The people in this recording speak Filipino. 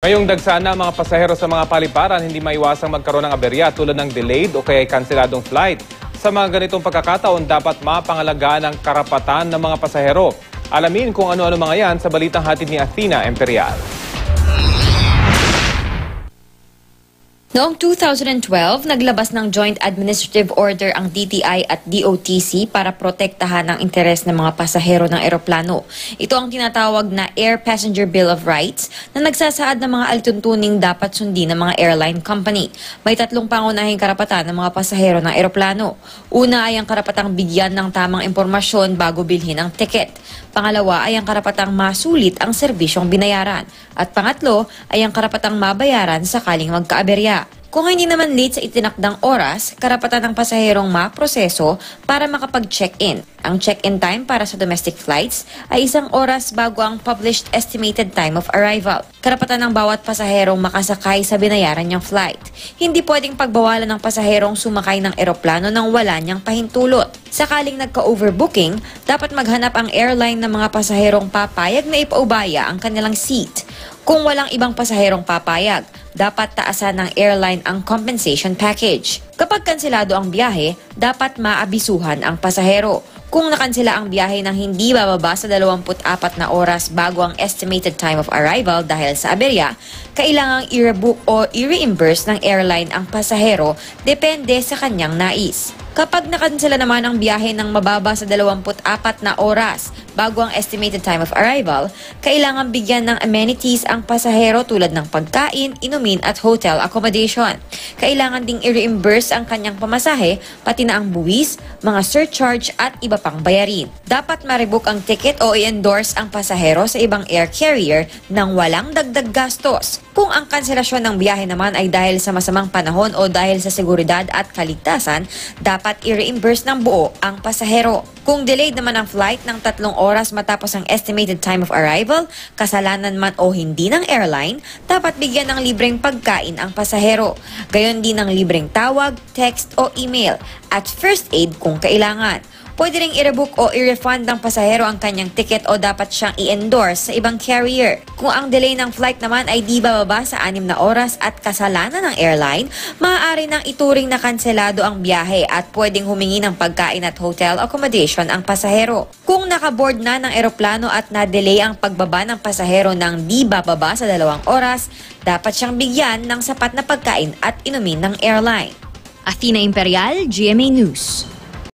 Ngayong dagsa na ang mga pasahero sa mga paliparan, hindi maiwasang magkaroon ng aberya tulad ng delayed o kaya kanseladong flight. Sa mga ganitong pagkakataon, dapat mapangalagaan ang karapatan ng mga pasahero. Alamin kung ano-ano mga yan sa balitang hatid ni Athena Imperial. Noong 2012, naglabas ng Joint Administrative Order ang DTI at DOTC para protektahan ang interes ng mga pasahero ng eroplano. Ito ang tinatawag na Air Passenger Bill of Rights na nagsasaad ng mga alituntuning dapat sundin ng mga airline company. May tatlong pangunahing karapatan ng mga pasahero ng eroplano. Una ay ang karapatang bigyan ng tamang impormasyon bago bilhin ang tiket. Pangalawa ay ang karapatang masulit ang serbisyong binayaran. At pangatlo ay ang karapatang mabayaran sakaling magkaaberya. Kung hindi naman late sa itinakdang oras, karapatan ng pasaherong maproseso para makapag-check-in. Ang check-in time para sa domestic flights ay 1 oras bago ang published estimated time of arrival. Karapatan ng bawat pasaherong makasakay sa binayaran niyang flight. Hindi pwedeng pagbawalan ng pasaherong sumakay ng eroplano nang wala niyang pahintulot. Sakaling nagka-overbooking, dapat maghanap ang airline ng mga pasaherong papayag na ipaubaya ang kanilang seat. Kung walang ibang pasaherong papayag, dapat taasan ng airline ang compensation package. Kapag kanselado ang biyahe, dapat maabisuhan ang pasahero. Kung nakansela ang biyahe ng hindi bababa sa 24 na oras bago ang estimated time of arrival dahil sa aberya, kailangang i-rebook o i-reimburse ng airline ang pasahero depende sa kanyang nais. Kapag nakansela naman ang biyahe ng mababa sa 24 na oras bago ang estimated time of arrival, kailangan bigyan ng amenities ang pasahero tulad ng pagkain, inumin at hotel accommodation. Kailangan ding i-reimburse ang kanyang pamasahe, pati na ang buwis, mga surcharge at iba pang bayarin. Dapat ma-rebook ang ticket o i-endorse ang pasahero sa ibang air carrier nang walang dagdag gastos. Kung ang kanselasyon ng biyahe naman ay dahil sa masamang panahon o dahil sa seguridad at kaligtasan, dapat i-reimburse ng buo ang pasahero. Kung delayed naman ang flight ng 3 oras matapos ang estimated time of arrival, kasalanan man o hindi ng airline, dapat bigyan ng libreng pagkain ang pasahero. Gayon din ng libreng tawag, text o email at first aid kung kailangan. Pwede ring i-rebook o i-refund ng pasahero ang kanyang ticket o dapat siyang i-endorse sa ibang carrier. Kung ang delay ng flight naman ay di bababa sa 6 na oras at kasalanan ng airline, maaari nang ituring na kanselado ang biyahe at pwedeng humingi ng pagkain at hotel accommodation ang pasahero. Kung nakaboard na ng eroplano at na-delay ang pagbaba ng pasahero ng di bababa sa 2 oras, dapat siyang bigyan ng sapat na pagkain at inumin ng airline. Athena Imperial, GMA News.